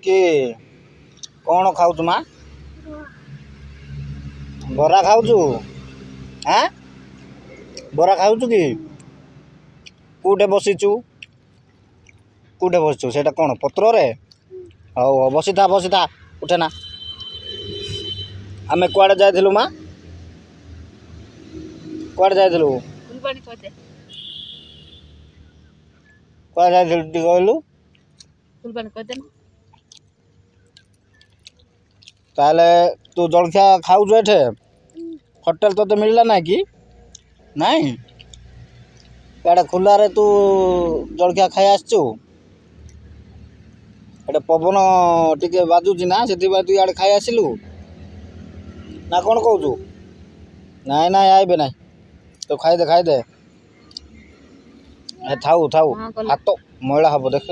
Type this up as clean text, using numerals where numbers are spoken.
कि कौन खाऊ माँ बरा खाऊ हाँ बरा खाऊ कि कौटे बसीचु कौटे बसचु से कौन पत्र रे हौ हौ बसी था उठे ना आमे कुआड़े जाइथिलु माँ कुआड़े जाइथिलु कुआड़े जाइथिलु टी कहलु ताले तू जलखिया खाऊ एठे होटल तो मिलला ना कि नहीं इे खुला रे तू जलखिया खाई आसचु एटे पवन टिके बाजुची ना से तू इे खाई आसिलु ना कौन कहू नाई ना आइबे ना तो खाईदे थाऊ थाऊ हाथ मैला हम देख